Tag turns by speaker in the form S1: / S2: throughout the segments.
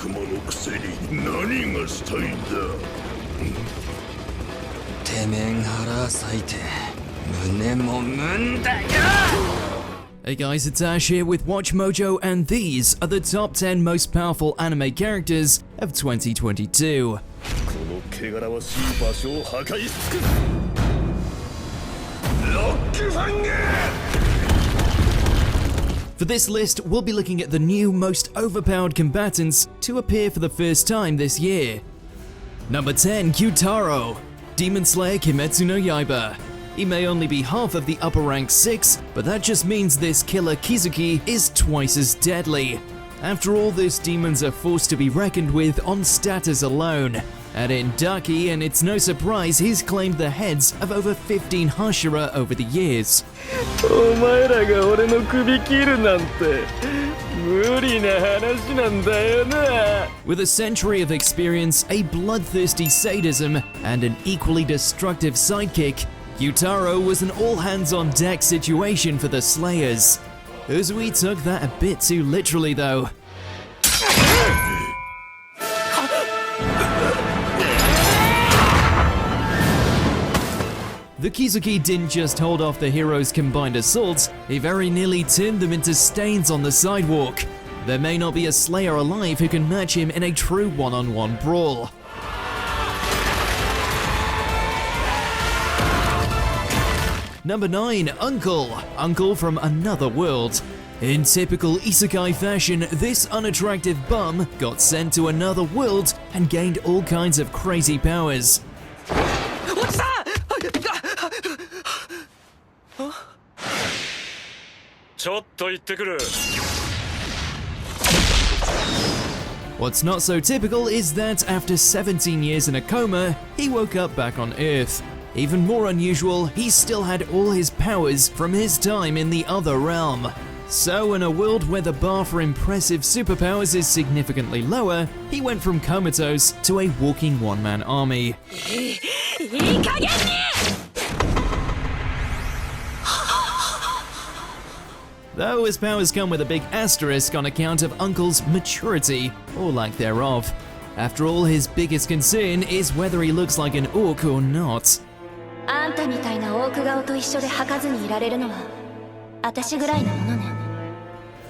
S1: 魔のくせに何がしたいんだ。
S2: てめん腹裂いて胸もむんだよ。
S3: Hey guys, it's Ash here with WatchMojo, and these are the top 10 most powerful anime characters of 2022.
S1: この汚らわしい場所を破壊し尽くす。ロックファング。
S3: For this list, we'll be looking at the new most overpowered combatants to appear for the first time this year. Number 10, Gyutaro, Demon Slayer Kimetsu no Yaiba. He may only be half of the upper rank 6, but that just means this killer Kizuki is twice as deadly. After all, these demons are forced to be reckoned with on status alone. Add in Daki, and it's no surprise he's claimed the heads of over 15 Hashira over the years.
S4: お前らが俺の首切るなんて無理な話なんだよな。
S3: With a century of experience, a bloodthirsty sadism, and an equally destructive sidekick, Gyutaro was an all-hands-on-deck situation for the Slayers. Uzui took that a bit too literally though. The Kizuki didn't just hold off the heroes' combined assaults, he very nearly turned them into stains on the sidewalk. There may not be a Slayer alive who can match him in a true one-on-one brawl. Number 9, Uncle from another world. In typical isekai fashion, this unattractive bum got sent to another world and gained all kinds of crazy powers.
S4: What's that?
S3: What's not so typical is that after 17 years in a coma, he woke up back on Earth. Even more unusual, he still had all his powers from his time in the other realm. So in a world where the bar for impressive superpowers is significantly lower, he went from comatose to a walking one-man army. Though his powers come with a big asterisk on account of Uncle's maturity, or lack thereof. After all, his biggest concern is whether he looks like an orc or not.
S5: あんたみたいなオーク顔と一緒で吐かずにいられるのは私ぐらいのものね。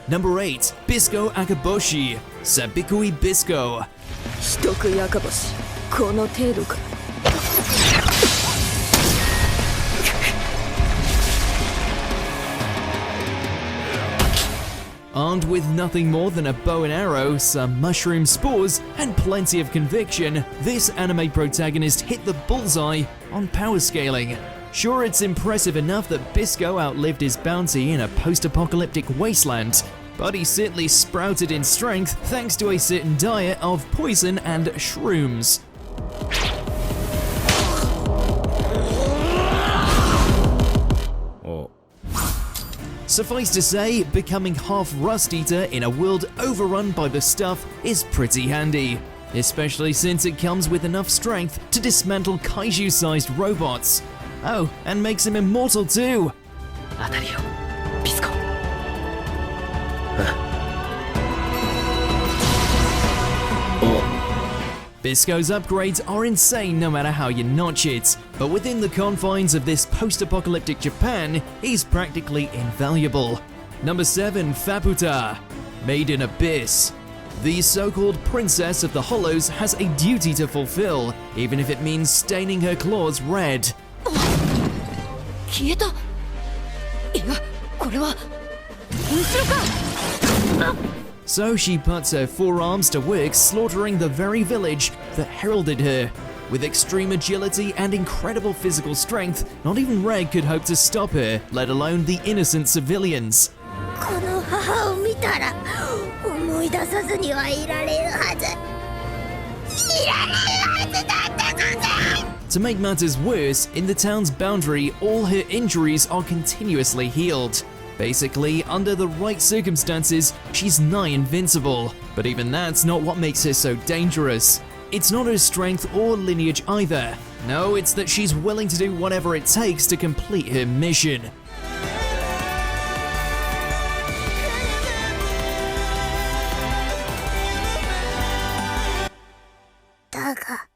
S3: Number 8, Bisco Akaboshi, Sabikui Bisco.
S6: 人食い赤星、この程度か。
S3: Armed with nothing more than a bow and arrow, some mushroom spores, and plenty of conviction, this anime protagonist hit the bullseye on power scaling. Sure, it's impressive enough that Bisco outlived his bounty in a post-apocalyptic wasteland, but he certainly sprouted in strength thanks to a certain diet of poison and shrooms. Suffice to say, becoming half Rust Eater in a world overrun by the stuff is pretty handy, especially since it comes with enough strength to dismantle kaiju-sized robots. Oh, and makes him immortal too!
S6: 当たりよ、ビスコ。
S3: Bisco's upgrades are insane no matter how you notch it, but within the confines of this post-apocalyptic Japan, he's practically invaluable. Number 7, Faputa, Made in Abyss. The so-called Princess of the Hollows has a duty to fulfill, even if it means staining her claws red.
S5: 消えた。いや、これは後ろか。
S3: So she puts her forearms to work slaughtering the very village that heralded her. With extreme agility and incredible physical strength, not even Reg could hope to stop her, let alone the innocent civilians.
S5: この母を見たら思い出さずにはいられるはず。いられるはずだったのだ。
S3: To make matters worse, in the town's boundary, all her injuries are continuously healed. Basically, under the right circumstances, she's nigh invincible. But even that's not what makes her so dangerous. It's not her strength or lineage either. No, it's that she's willing to do whatever it takes to complete her mission.
S5: だが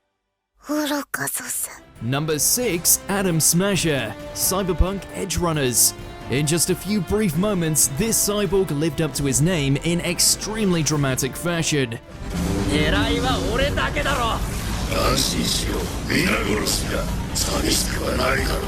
S5: 愚かぞさ。
S3: Number 6, Atom Smasher, Cyberpunk Edge Runners. In just a few brief moments, this cyborg lived up to his name in extremely dramatic fashion.
S4: 狙いは俺だけだろ。
S1: 安心しろ、皆殺しが寂しくはないだろう。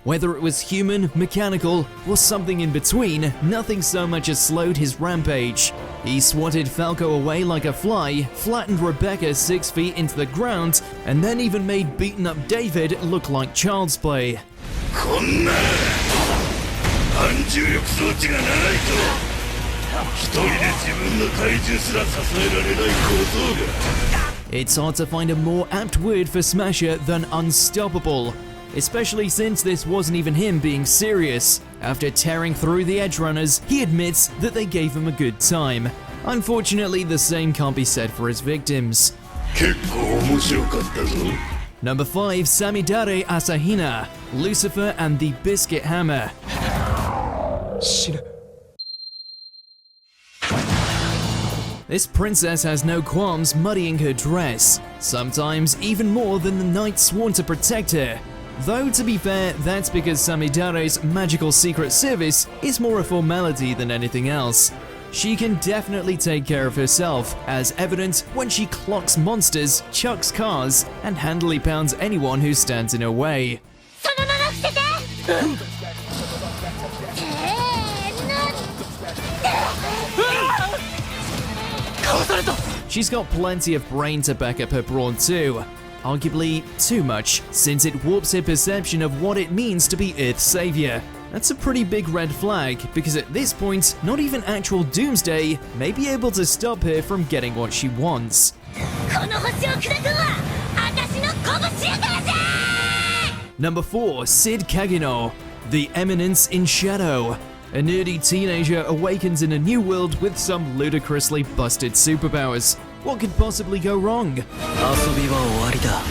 S3: Whether it was human, mechanical, or something in between, nothing so much as slowed his rampage. He swatted Falco away like a fly, flattened Rebecca 6 feet into the ground, and then even made beaten up David look like child's play.
S1: こんな反重力装置がないと一人で自分の体重すら支えられない小僧が。
S3: It's hard to find a more apt word for Smasher than unstoppable, especially since this wasn't even him being serious. After tearing through the Edge Runners, he admits that they gave him a good time. Unfortunately, the same can't be said for his victims.
S1: 結構面白かったぞ。
S3: Number 5, Samidare Asahina, Lucifer and the Biscuit Hammer. This princess has no qualms muddying her dress, sometimes even more than the knight sworn to protect her. Though, to be fair, that's because Samidare's magical secret service is more a formality than anything else. She can definitely take care of herself, as evident when she clocks monsters, chucks cars, and handily pounds anyone who stands in her way.
S5: そのまま伏せて。せーの。
S3: She's got plenty of brain to back up her brawn too. Arguably too much, since it warps her perception of what it means to be Earth's savior. That's a pretty big red flag, because at this point, not even actual Doomsday may be able to stop her from getting what she wants.
S5: この星を砕くのは私の拳やからじゃ。
S3: Number 4, Sid Kagino, the Eminence in Shadow. A nerdy teenager awakens in a new world with some ludicrously busted superpowers. What could possibly go wrong?
S6: 遊びは終わりだ。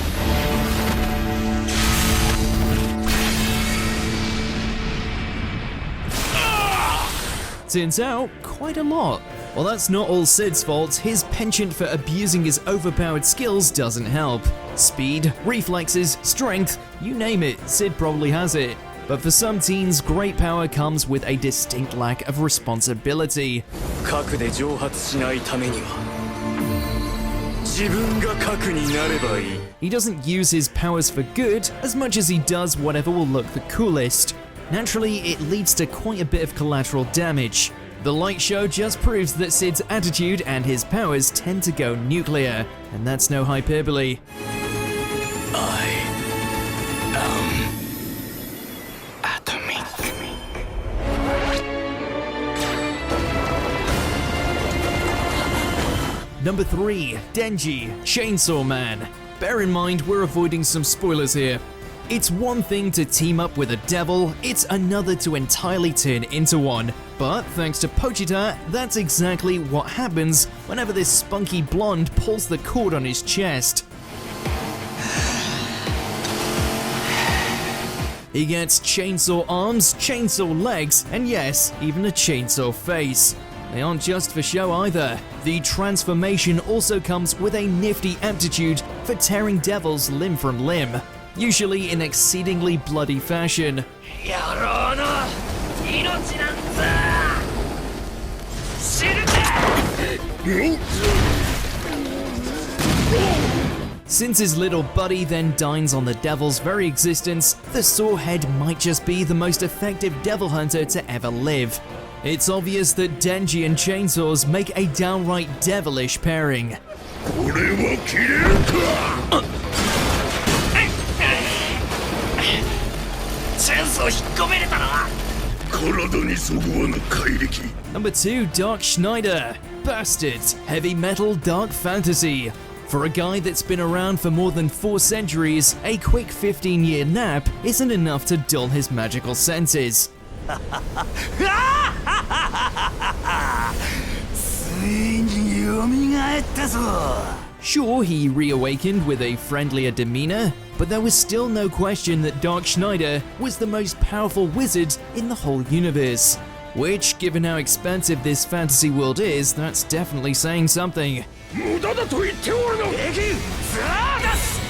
S3: Turns out, quite a lot. Well, that's not all Sid's fault. His penchant for abusing his overpowered skills doesn't help. Speed, reflexes, strength, you name it, Sid probably has it. But for some teens, great power comes with a distinct lack of responsibility.
S4: 核で蒸発しないためには自分が核になればいい。
S3: He doesn't use his powers for good as much as he does whatever will look the coolest. Naturally, it leads to quite a bit of collateral damage. The light show just proves that Sid's attitude and his powers tend to go nuclear, and that's no hyperbole. Number 3, Denji, Chainsaw Man. Bear in mind, we're avoiding some spoilers here. It's one thing to team up with a devil, it's another to entirely turn into one. But thanks to Pochita, that's exactly what happens whenever this spunky blonde pulls the cord on his chest. He gets chainsaw arms, chainsaw legs, and yes, even a chainsaw face. They aren't just for show either. The transformation also comes with a nifty aptitude for tearing devils limb from limb, usually in exceedingly bloody fashion. Since his little buddy then dines on the devil's very existence, the Sawhead might just be the most effective devil hunter to ever live. It's obvious that Denji and chainsaws make a downright devilish pairing.
S1: これは切れるか。
S4: チェンソー引っ込めれたな。
S1: 体にそぐわぬ怪力。
S3: Number 2, Dark Schneider. Bastard. Heavy metal dark fantasy. For a guy that's been around for more than 4 centuries, a quick 15-year nap isn't enough to dull his magical senses. Sure, he reawakened with a friendlier demeanor, but there was still no question that Dark Schneider was the most powerful wizard in the whole universe. Which, given how expensive this fantasy world is, that's definitely saying something.
S1: 無駄だと言っておるの。できん。さあ出す。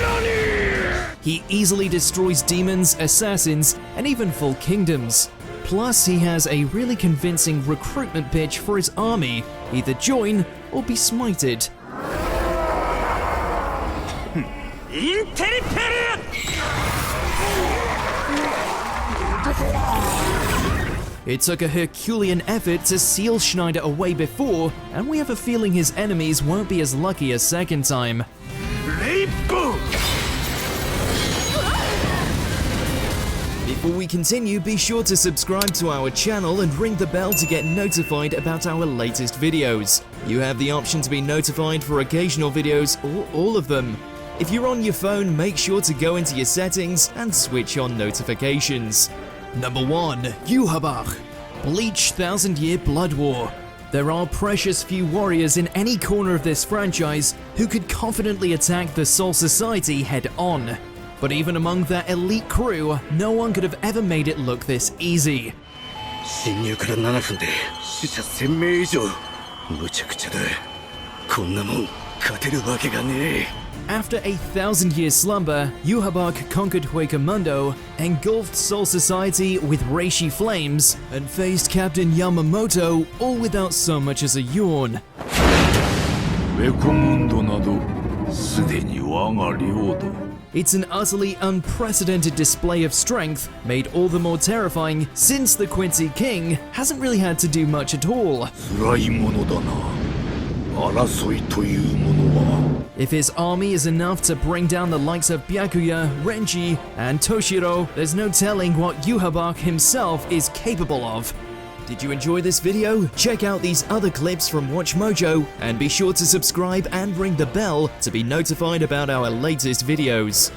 S1: 何？
S3: He easily destroys demons, assassins, and even full kingdoms. Plus, he has a really convincing recruitment pitch for his army: either join or be smited.
S1: インテリペリ。
S3: It took a Herculean effort to seal Schneider away before, and we have a feeling his enemies won't be as lucky a second time.
S1: レイボー。
S3: Before we continue, be sure to subscribe to our channel and ring the bell to get notified about our latest videos. You have the option to be notified for occasional videos or all of them. If you're on your phone, make sure to go into your settings and switch on notifications. Number 1. Yhwach, Bleach 1000-Year Blood War. There are precious few warriors in any corner of this franchise who could confidently attack the Soul Society head-on. But even among that elite crew, no one could have ever made it look this easy.
S1: 侵入から7分で死者1000名以上。むちゃくちゃだ。こんなもん勝てるわけがねえ。
S3: After a 1000-year slumber, Yhwach conquered Huecamundo, engulfed Soul Society with Reishi flames, and faced Captain Yamamoto, all without so much as a yawn.
S1: ウェコムンドなどすでに我が領土。
S3: It's an utterly unprecedented display of strength, made all the more terrifying since the Quincy King hasn't really had to do much at all.
S1: 辛いものだな。争いというものは。
S3: If his army is enough to bring down the likes of Byakuya, Renji, and Toshiro, there's no telling what Yhwach himself is capable of. Did you enjoy this video? Check out these other clips from WatchMojo, and be sure to subscribe and ring the bell to be notified about our latest videos.